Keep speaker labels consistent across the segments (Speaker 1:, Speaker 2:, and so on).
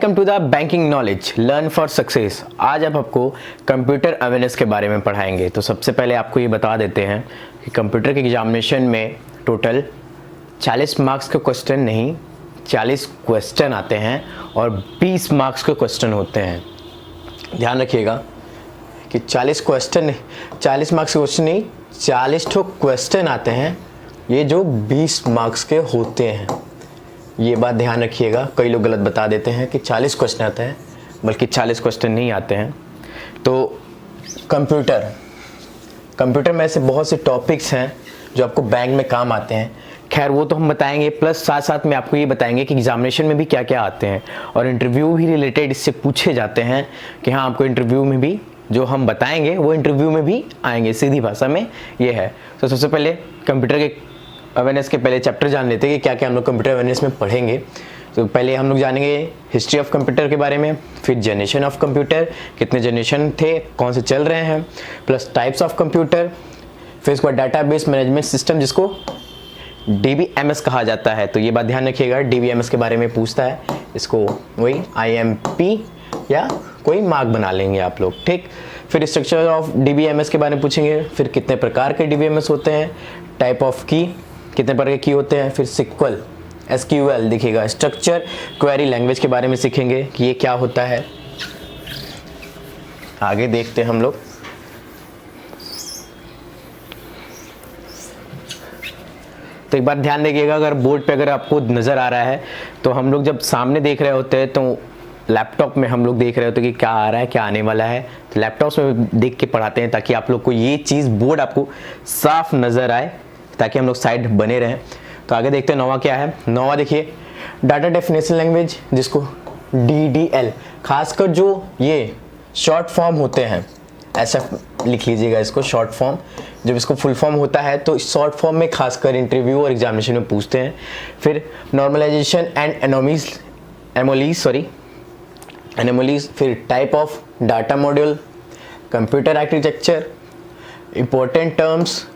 Speaker 1: Welcome to the banking knowledge learn for success. आज आप आपको कंप्यूटर अवेयरनेस के बारे में पढ़ाएंगे। तो सबसे पहले आपको ये बता देते हैं कि कंप्यूटर के एग्जामिनेशन में टोटल 40 मार्क्स के क्वेश्चन नहीं 40 क्वेश्चन आते हैं और 20 मार्क्स के क्वेश्चन होते हैं। ध्यान रखिएगा कि 40 मार्क्स के क्वेश्चन नहीं 40 ठो क्वेश्चन आते हैं, ये जो 20 मार्क्स के होते हैं। ये बात ध्यान रखिएगा, कई लोग गलत बता देते हैं कि 40 क्वेश्चन आते हैं, बल्कि 40 क्वेश्चन नहीं आते हैं। तो कंप्यूटर में ऐसे बहुत से टॉपिक्स हैं जो आपको बैंक में काम आते हैं। खैर वो तो हम बताएंगे, प्लस साथ साथ में आपको ये बताएंगे कि एग्जामिनेशन में भी क्या क्या आते हैं और इंटरव्यू भी रिलेटेड इससे पूछे जाते हैं कि हाँ आपको इंटरव्यू में भी जो हम बताएंगे वो इंटरव्यू में भी आएंगे। सीधी भाषा में ये है। तो सबसे पहले कंप्यूटर के अवेयरनेस के पहले चैप्टर जान लेते हैं कि क्या क्या हम लोग कंप्यूटर अवेयरनेस में पढ़ेंगे। तो पहले हम लोग जानेंगे हिस्ट्री ऑफ कंप्यूटर के बारे में, फिर जनरेशन ऑफ कंप्यूटर, कितने जनरेशन थे, कौन से चल रहे हैं, प्लस टाइप्स ऑफ कंप्यूटर, फिर इसके बाद डाटाबेस मैनेजमेंट सिस्टम जिसको DBMS कहा जाता है। तो ये बात ध्यान रखिएगा, DBMS के बारे में पूछता है, इसको वही IMP या कोई मार्क बना लेंगे आप लोग, ठीक। फिर स्ट्रक्चर ऑफ DBMS के बारे में पूछेंगे, फिर कितने प्रकार के DBMS होते हैं, टाइप ऑफ की, कितने प्रकार के की होते हैं, फिर SQL दिखेगा, स्ट्रक्चर क्वेरी लैंग्वेज के बारे में सीखेंगे कि ये क्या होता है। आगे देखते हैं हम लोग। तो एक बात ध्यान देखिएगा, अगर बोर्ड पे अगर आपको नज़र आ रहा है तो हम लोग जब सामने देख रहे होते हैं तो लैपटॉप में हम लोग देख रहे होते हैं कि क्या आ रहा है, क्या आने वाला है। तो लैपटॉप में देख के पढ़ाते हैं ताकि आप लोग को ये चीज़ बोर्ड आपको साफ नज़र आए, ताकि हम लोग साइड बने रहें। तो आगे देखते हैं नौवा क्या है। नौवा देखिए डाटा डेफिनेशन लैंग्वेज जिसको DDL, खासकर जो ये शॉर्ट फॉर्म होते हैं, ऐसा लिख लीजिएगा इसको शॉर्ट फॉर्म। जब इसको फुल फॉर्म होता है तो शॉर्ट फॉर्म में खासकर इंटरव्यू और एग्जामिनेशन में पूछते हैं। फिर नॉर्मलाइजेशन एंड एनोमलीज, फिर type of data module, computer architecture, important terms,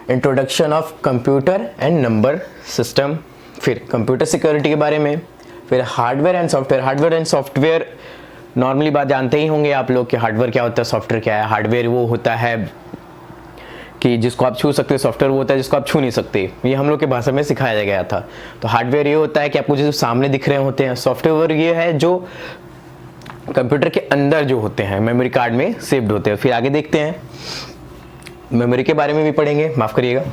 Speaker 1: introduction of computer and number system, फिर कंप्यूटर सिक्योरिटी के बारे में, फिर हार्डवेयर एंड सॉफ्टवेयर। नॉर्मली बात जानते ही होंगे आप लोग कि हार्डवेयर क्या होता है, सॉफ्टवेयर क्या है। हार्डवेयर वो होता है कि जिसको आप छू सकते हो, सॉफ्टवेयर वो होता है जिसको आप छू नहीं सकते। ये हम लोग के भाषा में सिखाया गया था। तो हार्डवेयर ये होता है कि आपको जो सामने दिख रहे होते हैं। सॉफ्टवेयर ये है जो कंप्यूटर के अंदर जो होते हैं, मेमोरी कार्ड में सेव्ड होते हैं। फिर आगे देखते हैं, मेमोरी के बारे में भी पढ़ेंगे, माफ करिएगा।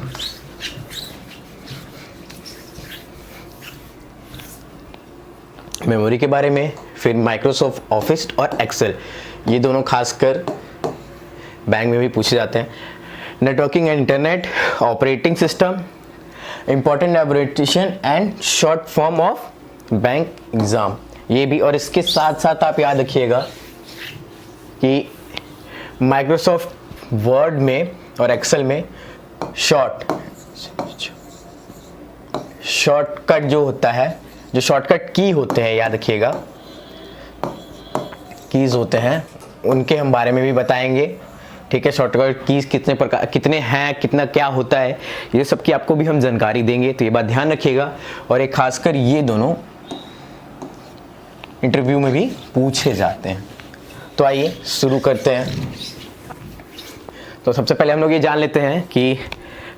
Speaker 1: मेमोरी के बारे में, फिर माइक्रोसॉफ्ट ऑफिस और एक्सेल, ये दोनों खासकर बैंक में भी पूछे जाते हैं। Networking and internet, operating system, important abbreviation and short form of bank exam, ये भी। और इसके साथ साथ आप याद रखिएगा कि माइक्रोसॉफ्ट वर्ड में और एक्सेल में शॉर्टकट जो होता है, जो शॉर्टकट की होते हैं, याद रखिएगा कीज होते हैं, उनके हम बारे में भी बताएंगे, ठीक है। शॉर्टकट कीज कितने प्रकार, कितने हैं, कितना क्या होता है, ये सब की आपको भी हम जानकारी देंगे। तो ये बात ध्यान रखिएगा। और एक खासकर ये दोनों इंटरव्यू में भी पूछे जाते हैं। तो आइए शुरू करते हैं। तो सबसे पहले हम लोग ये जान लेते हैं कि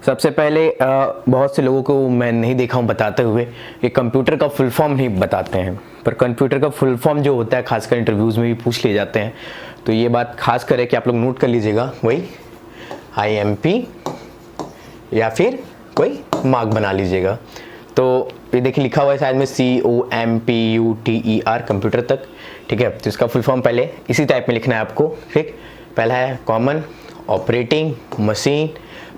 Speaker 1: सबसे पहले बहुत से लोगों को मैं नहीं देखा हूँ बताते हुए कि कंप्यूटर का फुल फॉर्म नहीं बताते हैं, पर कंप्यूटर का फुल फॉर्म जो होता है खासकर इंटरव्यूज़ में भी पूछ लिए जाते हैं। तो ये बात खास कर है कि आप लोग नोट कर लीजिएगा, वही IMP या फिर कोई मार्क बना लीजिएगा। तो ये देखिए लिखा हुआ है शायद में COMPUTER, कंप्यूटर तक, ठीक है। तो इसका फुल फॉर्म पहले इसी टाइप में लिखना है आपको, ठीक। पहला है common operating machine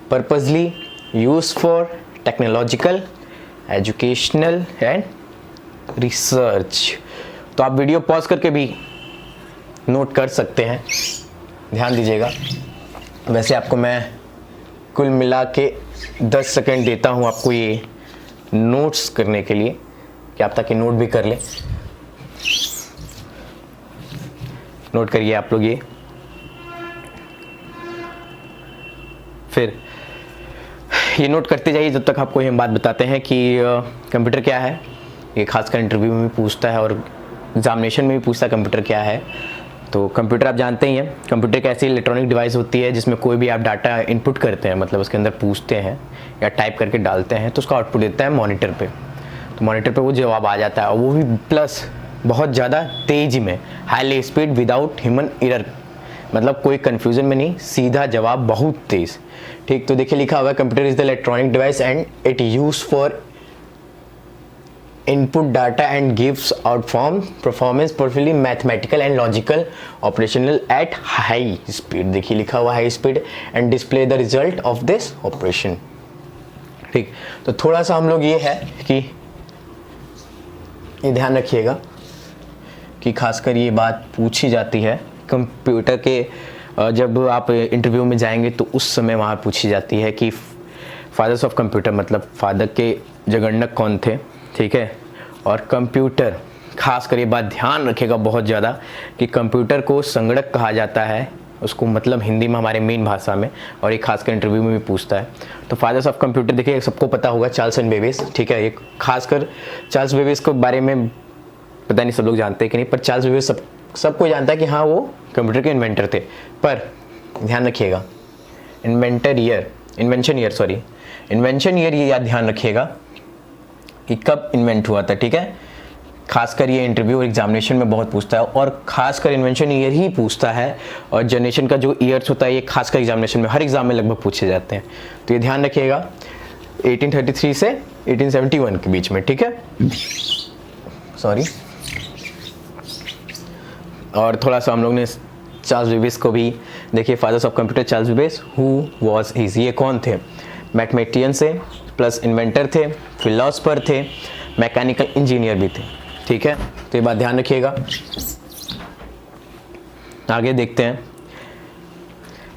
Speaker 1: purposely use for technological educational and research. तो आप वीडियो पॉज करके भी नोट कर सकते हैं, ध्यान दीजिएगा। वैसे आपको मैं कुल मिला के 10 सेकंड देता हूँ आपको ये नोट्स करने के लिए, कि आप ताकि नोट भी कर लें। नोट करिए आप लोग ये। फिर ये नोट करते जाइए जब तक आपको ये बात बताते हैं कि कंप्यूटर क्या है। ये खासकर इंटरव्यू में पूछता है और एग्जामिनेशन में भी पूछता है कंप्यूटर क्या है। तो कंप्यूटर आप जानते ही हैं, कंप्यूटर एक ऐसी इलेक्ट्रॉनिक डिवाइस होती है जिसमें कोई भी आप डाटा इनपुट करते हैं, मतलब उसके अंदर पूछते हैं या टाइप करके डालते हैं तो उसका आउटपुट देता है मॉनिटर पे। तो मॉनिटर पे वो जवाब आ जाता है, और वो भी प्लस बहुत ज़्यादा तेज़ी में, highly speed without human error, मतलब कोई कन्फ्यूज़न में नहीं, सीधा जवाब बहुत तेज़। ठीक, तो देखिए लिखा हुआ है computer is the electronic device and it use for input data and gives out from performance perfectly mathematical and logical operational at high speed। देखिए लिखा हुआ high speed and display the result of this operation। ठीक, तो थोड़ा सा हम लोग ये है कि ये ध्यान रखिएगा कि खासकर ये बात पूछी जाती है कंप्यूटर के, जब आप इंटरव्यू में जाएंगे तो उस समय वहाँ पूछी जाती है कि फादर्स ऑफ कंप्यूटर, मतलब फादर के जगन्नक कौन थे। ठीक है, और कंप्यूटर, खास कर ये बात ध्यान रखिएगा बहुत ज़्यादा कि कंप्यूटर को संगणक कहा जाता है, उसको मतलब हिंदी में हमारे मेन भाषा में, और ये खासकर इंटरव्यू में भी पूछता है। तो फादर्स ऑफ कंप्यूटर देखिए सबको पता होगा, चार्ल्स एंड बेबेज। ठीक है, ये खासकर चार्ल्स बेबेज के बारे में पता नहीं सब लोग जानते हैं कि नहीं, पर चार्ल्स बेबेज सबको जानता है कि हाँ वो कंप्यूटर के इन्वेंटर थे। पर ध्यान रखिएगा इन्वेंशन ईयर ये याद ध्यान रखिएगा कि कब इन्वेंट हुआ था। ठीक है, खासकर ये इंटरव्यू और एग्जामिनेशन में बहुत पूछता है, और खासकर इन्वेंशन ईयर ही पूछता है, और जनरेशन का जो ईयर्स होता है ये खासकर एग्जामिनेशन में, हर एग्जाम में लगभग पूछे जाते हैं। तो ये ध्यान रखिएगा 1833 से 1871 के बीच में। ठीक है, सॉरी। और थोड़ा सा हम लोग ने चार्ल्स बेबेज को भी देखिए, fathers of computer Charles Babbage, who was his, ये कौन थे? मैथमेटिशियन से प्लस इन्वेंटर थे, फिलोसफर थे, मैकेनिकल इंजीनियर भी थे। ठीक है, तो ये बात ध्यान रखिएगा। आगे देखते हैं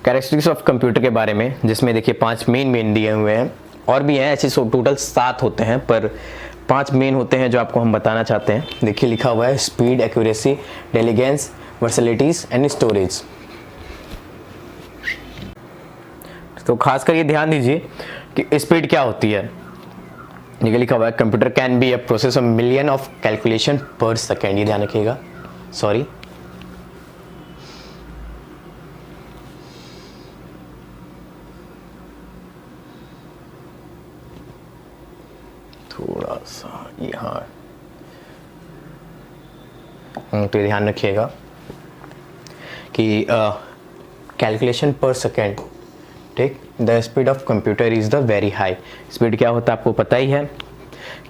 Speaker 1: कैरेक्टरिस्टिक्स ऑफ कंप्यूटर के बारे में, जिसमें देखिए 5 मेन दिए हुए हैं, और भी हैं ऐसे टोटल 7 होते हैं, पर 5 मेन होते हैं जो आपको हम बताना चाहते हैं। देखिए लिखा हुआ है speed, accuracy, intelligence, versatilities and storage. तो खासकर ये ध्यान दीजिए कि स्पीड क्या होती है। ये लिखा हुआ है computer can be a process of million of calculation पर सेकेंड, ये ध्यान रखिएगा। सॉरी, थोड़ा सा यहाँ, तो ये ध्यान रखिएगा कि कैलकुलेशन पर सेकेंड। ठीक, the speed of computer is the very high. Speed क्या होता है आपको पता ही है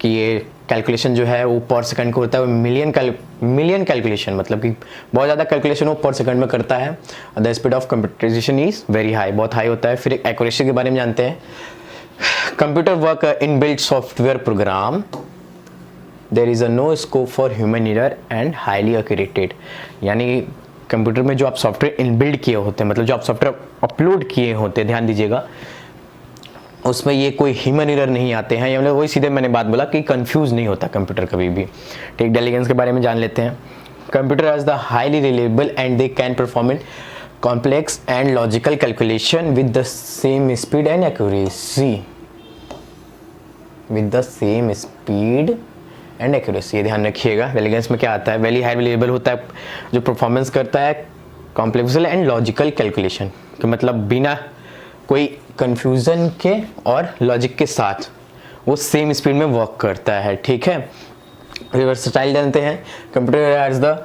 Speaker 1: कि ये कैलकुलेशन जो है वो पर सेकंड को होता है, मिलियन कैलकुलेशन, मतलब कि बहुत ज़्यादा कैलकुलेशन वो पर सेकंड में करता है। The speed of computerisation is very high, बहुत हाई होता है। फिर एक एक्यूरेसी के बारे में जानते हैं। Computer work in built software program, there is a no scope for human error and highly accurated. यानी कंप्यूटर में जो आप सॉफ्टवेयर इनबिल्ड किए होते हैं, मतलब जो आप सॉफ्टवेयर अपलोड किए होते हैं, ध्यान दीजिएगा, उसमें ये कोई ह्यूमन एरर नहीं आते हैं। या वही सीधे मैंने बात बोला कि कंफ्यूज नहीं होता कंप्यूटर कभी भी। ठीक, इंटेलिजेंस के बारे में जान लेते हैं। Computer is the highly reliable and they can perform complex and logical calculation with the same speed and accuracy, with the same speed and accuracy, ये ध्यान रखिएगा। इंटेलिजेंस में क्या आता है? वेरी हाई रिलेबल होता है, जो परफॉर्मेंस करता है कॉम्प्लेक्स एंड लॉजिकल कैलकुलेशन, तो मतलब बिना कोई कंफ्यूजन के और लॉजिक के साथ वो सेम स्पीड में वर्क करता है। ठीक है, वर्सटाइल जानते हैं। Computer is the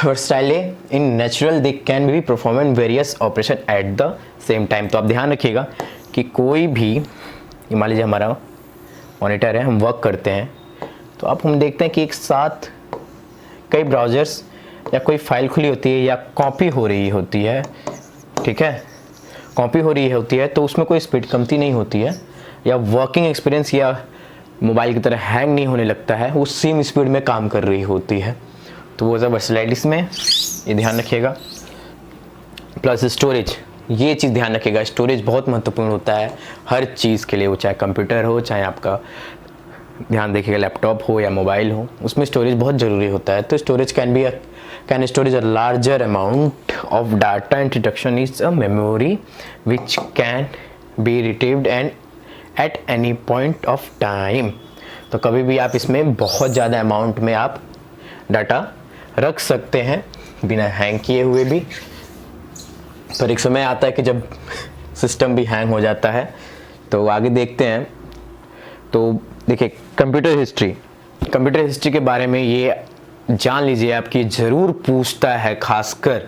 Speaker 1: versatile in natural, they can be perform in various operation at the same time. तो आप ध्यान रखिएगा कि कोई भी, मान लीजिए हमारा मॉनिटर है, हम वर्क करते हैं, तो अब हम देखते हैं कि एक साथ कई ब्राउज़र्स या कोई फाइल खुली होती है या कॉपी हो रही होती है। ठीक है, कॉपी हो रही होती है तो उसमें कोई स्पीड कमती नहीं होती है, या वर्किंग एक्सपीरियंस या मोबाइल की तरह हैंग नहीं होने लगता है, वो सेम स्पीड में काम कर रही होती है। तो वो सब वर्सटाइलिटीज में ये ध्यान रखिएगा। प्लस स्टोरेज, ये चीज़ ध्यान रखिएगा, स्टोरेज बहुत महत्वपूर्ण होता है हर चीज़ के लिए, वो चाहे कंप्यूटर हो, चाहे आपका ध्यान देखिएगा लैपटॉप हो या मोबाइल हो, उसमें स्टोरेज बहुत ज़रूरी होता है। तो storage can storage a larger amount of data. Introduction is a memory which can be retrieved and at any point of time. तो कभी भी आप इसमें बहुत ज़्यादा अमाउंट में आप डाटा रख सकते हैं बिना हैंग किए हुए भी। पर एक समय आता है कि जब सिस्टम भी हैंग हो जाता है। तो आगे देखते हैं। तो देखिए कंप्यूटर हिस्ट्री के बारे में ये जान लीजिए, आपकी ज़रूर पूछता है, खासकर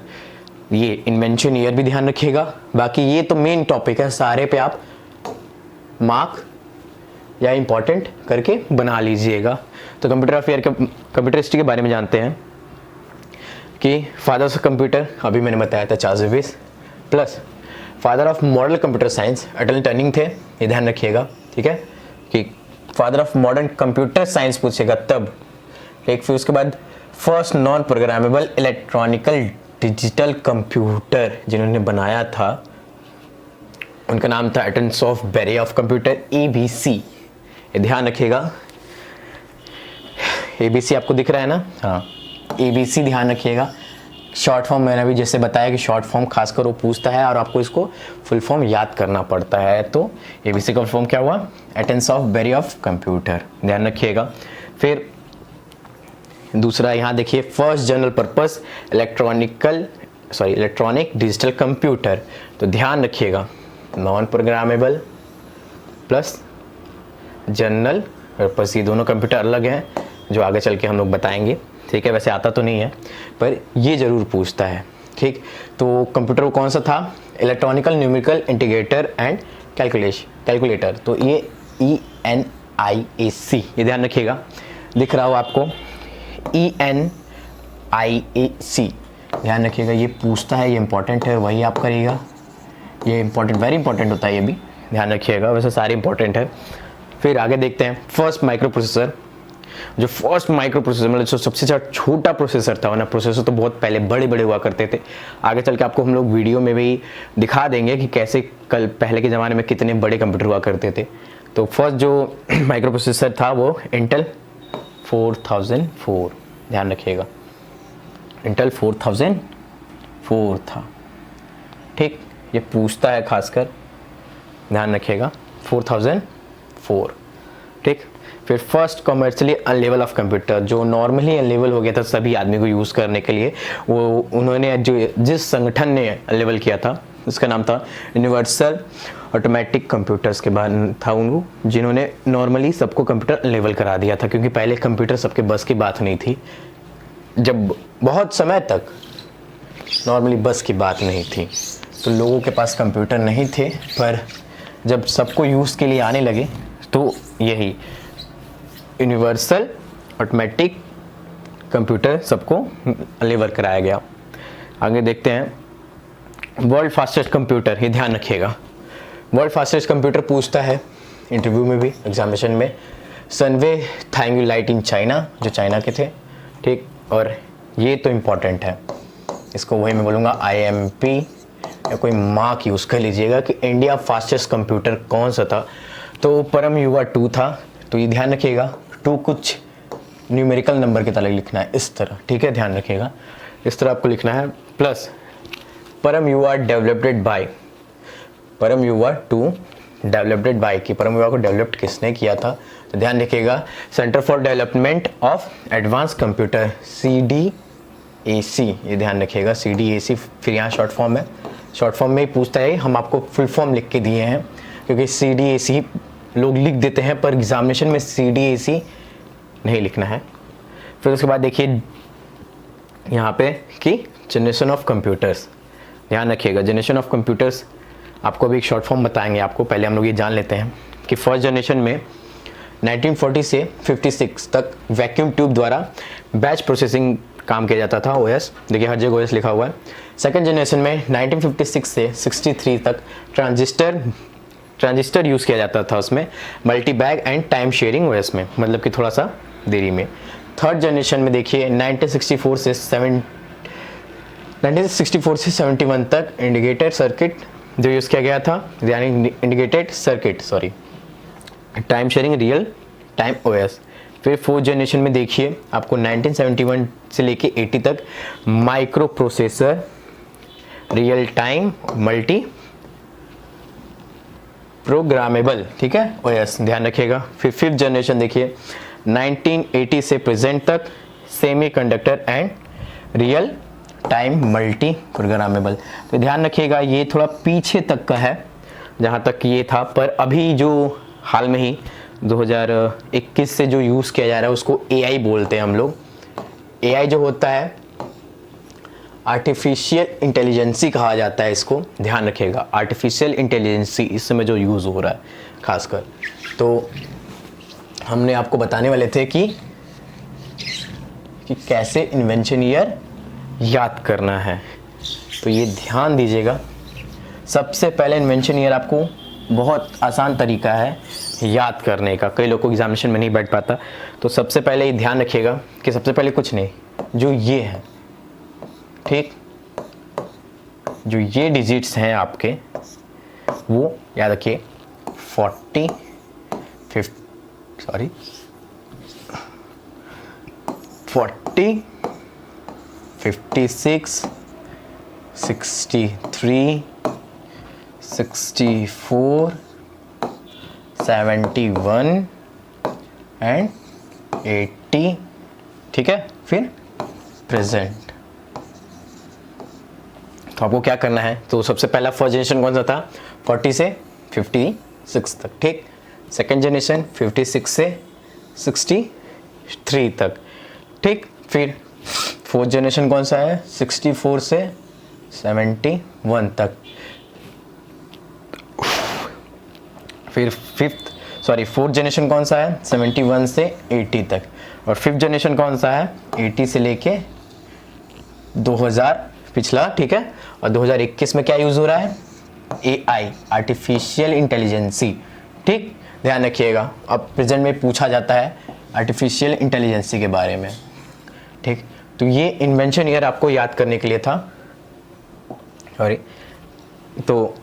Speaker 1: ये इन्वेंशन ईयर भी ध्यान रखिएगा। बाकी ये तो मेन टॉपिक है, सारे पे आप मार्क या इम्पोर्टेंट करके बना लीजिएगा। तो कंप्यूटर हिस्ट्री के बारे में जानते हैं कि फादर्स ऑफ कंप्यूटर अभी मैंने बताया था Charles Babbage, plus father of modern computer science एटल टर्निंग थे, ये ध्यान रखिएगा। ठीक है कि father of modern computer science पूछेगा तब। ठीक, फिर उसके बाद first non programmable electronical digital computer जिन्होंने बनाया था उनका नाम था Atanasoff Berry of computer, ABC, ये ध्यान रखिएगा। ABC आपको दिख रहा है ना? हाँ, ABC ध्यान रखिएगा। शॉर्ट फॉर्म मैंने अभी जैसे बताया कि शॉर्ट फॉर्म खासकर वो पूछता है और आपको इसको फुल फॉर्म याद करना पड़ता है। तो ABC का फुल फॉर्म क्या हुआ? एटम्स बैरे ऑफ कंप्यूटर, ध्यान रखिएगा। फिर दूसरा यहाँ देखिए, first general purpose electronic digital computer, तो ध्यान रखिएगा non programmable plus general purpose, ये दोनों कंप्यूटर अलग हैं जो आगे चल के हम लोग बताएंगे। ठीक है, वैसे आता तो नहीं है पर ये ज़रूर पूछता है। ठीक, तो कंप्यूटर वो कौन सा था? Electronical numerical integrator and calculator, तो ये ENIAC, ये ध्यान रखिएगा, दिख रहा हो आपको ENIAC, ध्यान रखिएगा। ये पूछता है, ये इंपॉर्टेंट है, वही आप करिएगा। ये इंपॉर्टेंट, वेरी इंपॉर्टेंट होता है, ये भी ध्यान रखिएगा, वैसे सारे इंपॉर्टेंट है। फिर आगे देखते हैं फर्स्ट माइक्रो प्रोसेसर। जो फर्स्ट माइक्रो प्रोसेसर मतलब जो सबसे छोटा प्रोसेसर था, वरना प्रोसेसर तो बहुत पहले बड़े बड़े हुआ करते थे। आगे चल के आपको हम लोग वीडियो में भी दिखा देंगे कि कैसे पहले के ज़माने में कितने बड़े कंप्यूटर हुआ करते थे। तो फर्स्ट जो माइक्रो प्रोसेसर था वो इंटेल 4004, ध्यान रखिएगा, इंटेल 4004 था। ठीक, ये पूछता है खासकर, ध्यान रखिएगा 4004। ठीक, फिर फर्स्ट कमर्शियली अनलेवल ऑफ कंप्यूटर, जो नॉर्मली अनलेवल हो गया था सभी आदमी को यूज़ करने के लिए, वो उन्होंने जिस संगठन ने अनलेवल किया था उसका नाम था यूनिवर्सल ऑटोमेटिक कंप्यूटर्स के बाद था उनको, जिन्होंने नॉर्मली सबको कंप्यूटर अनलेवल करा दिया था, क्योंकि पहले कंप्यूटर सबके बस की बात नहीं थी। जब बहुत समय तक नॉर्मली बस की बात नहीं थी तो लोगों के पास कंप्यूटर नहीं थे, पर जब सबको यूज़ के लिए आने लगे तो यही यूनिवर्सल ऑटोमेटिक कंप्यूटर सबको अनलेवल कराया गया। आगे देखते हैं वर्ल्ड फास्टेस्ट कंप्यूटर, ये ध्यान रखिएगा। वर्ल्ड फास्टेस्ट कंप्यूटर पूछता है इंटरव्यू में भी, एग्जामिनेशन में, सनवे थांग्यू लाइट इन चाइना, जो चाइना के थे। ठीक, और ये तो इम्पॉर्टेंट है, इसको वही मैं बोलूँगा IMP या कोई मार्क यूज़ कर लीजिएगा कि इंडिया फास्टेस्ट कंप्यूटर कौन सा था। तो परम युवा 2 था, तो ये ध्यान रखिएगा, 2 कुछ न्यूमेरिकल नंबर की तरह लिखना है इस तरह। ठीक है, ध्यान रखिएगा, इस तरह आपको लिखना है। प्लस परम युवा डेवलप्ड बाय, परम युवा 2 डेवलप्ड बाय, कि परम युवा को डेवलप्ड किसने किया था? तो ध्यान रखिएगा centre for development of advance computer, CDAC, ये ध्यान रखिएगा, CDAC। फिर यहाँ शॉर्ट फॉर्म है, शॉर्ट फॉर्म में ही पूछता है, हम आपको फुल फॉर्म लिख के दिए हैं क्योंकि CDAC लोग लिख देते हैं पर एग्जामिनेशन में CDAC नहीं लिखना है। फिर उसके बाद देखिए यहाँ पे कि जनरेशन ऑफ कंप्यूटर्स, ध्यान रखिएगा जनरेशन ऑफ कंप्यूटर्स, आपको अभी एक शॉर्ट फॉर्म बताएंगे आपको, पहले हम लोग ये जान लेते हैं कि फर्स्ट जनरेशन में 1940 से 56 तक वैक्यूम ट्यूब द्वारा बैच प्रोसेसिंग काम किया जाता था, OS, देखिए हर जगह OS लिखा हुआ है। सेकेंड जनरेशन में 1956 से 63 तक ट्रांजिस्टर यूज़ किया जाता था, उसमें multi bag and time sharing OS में, मतलब कि थोड़ा सा देरी में। थर्ड जनरेशन में देखिए 1964 से 71 तक इंडिकेटेड सर्किट जो यूज़ किया गया था, यानी indicated circuit, sorry, time sharing real time OS। फिर फोर्थ जनरेशन में देखिए आपको 1971 से लेके 80 तक micro processor real time multi programmable, ठीक है, OS, ध्यान रखिएगा। फिर फिफ्थ जनरेशन देखिए 1980 से प्रेजेंट तक semiconductor and real time multi programmable. तो ध्यान रखिएगा ये थोड़ा पीछे तक का है जहाँ तक ये था, पर अभी जो हाल में ही 2021 से जो यूज़ किया जा रहा है उसको AI बोलते हैं हम लोग। AI जो होता है आर्टिफिशियल इंटेलिजेंसी कहा जाता है इसको, ध्यान रखिएगा आर्टिफिशियल इंटेलिजेंसी इस समय जो यूज़ हो रहा है खासकर। तो हमने आपको बताने वाले थे कि कैसे इन्वेंशन ईयर याद करना है। तो ये ध्यान दीजिएगा, सबसे पहले इन्वेंशन ईयर आपको बहुत आसान तरीका है याद करने का, कई लोगों को एग्जामिनेशन में नहीं बैठ पाता। तो सबसे पहले ये ध्यान रखिएगा कि सबसे पहले कुछ नहीं, जो ये है, ठीक, जो ये डिजिट्स हैं आपके वो याद रखिए 40 56 63 64 71 एंड 80, ठीक है। फिर प्रेजेंट। तो आपको क्या करना है, तो सबसे पहला फर्स्ट जनरेशन कौन सा था, 40 से 56 तक, ठीक। सेकंड जनरेशन 56 से 63 तक, ठीक। फिर फोर्थ जनरेशन कौन सा है, 64 से 71 तक। फिर फोर्थ जनरेशन कौन सा है, 71 से 80 तक। और फिफ्थ जनरेशन कौन सा है, 80 से लेके 2000 पिछला, ठीक है। और 2021 में क्या यूज़ हो रहा है, AI आर्टिफिशियल इंटेलिजेंसी, ठीक। ध्यान रखिएगा, अब प्रेजेंट में पूछा जाता है आर्टिफिशियल इंटेलिजेंसी के बारे में, ठीक। तो ये इन्वेंशन ईयर आपको याद करने के लिए था। सॉरी, तो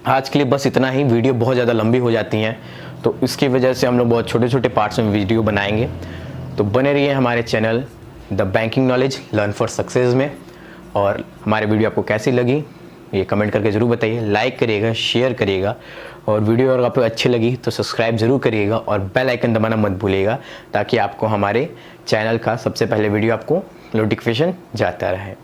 Speaker 1: आज के लिए बस इतना ही। वीडियो बहुत ज़्यादा लंबी हो जाती हैं, तो इसकी वजह से हम लोग बहुत छोटे छोटे पार्ट्स में वीडियो बनाएंगे। तो बने रहिए हमारे channel the banking knowledge learn for success में। और हमारी वीडियो आपको कैसी लगी ये कमेंट करके ज़रूर बताइए, लाइक करिएगा, शेयर करिएगा, और वीडियो अगर आपको अच्छी लगी तो सब्सक्राइब ज़रूर करिएगा और बेल आइकन दबाना मत भूलिएगा, ताकि आपको हमारे चैनल का सबसे पहले वीडियो आपको नोटिफिकेशन जाता रहे।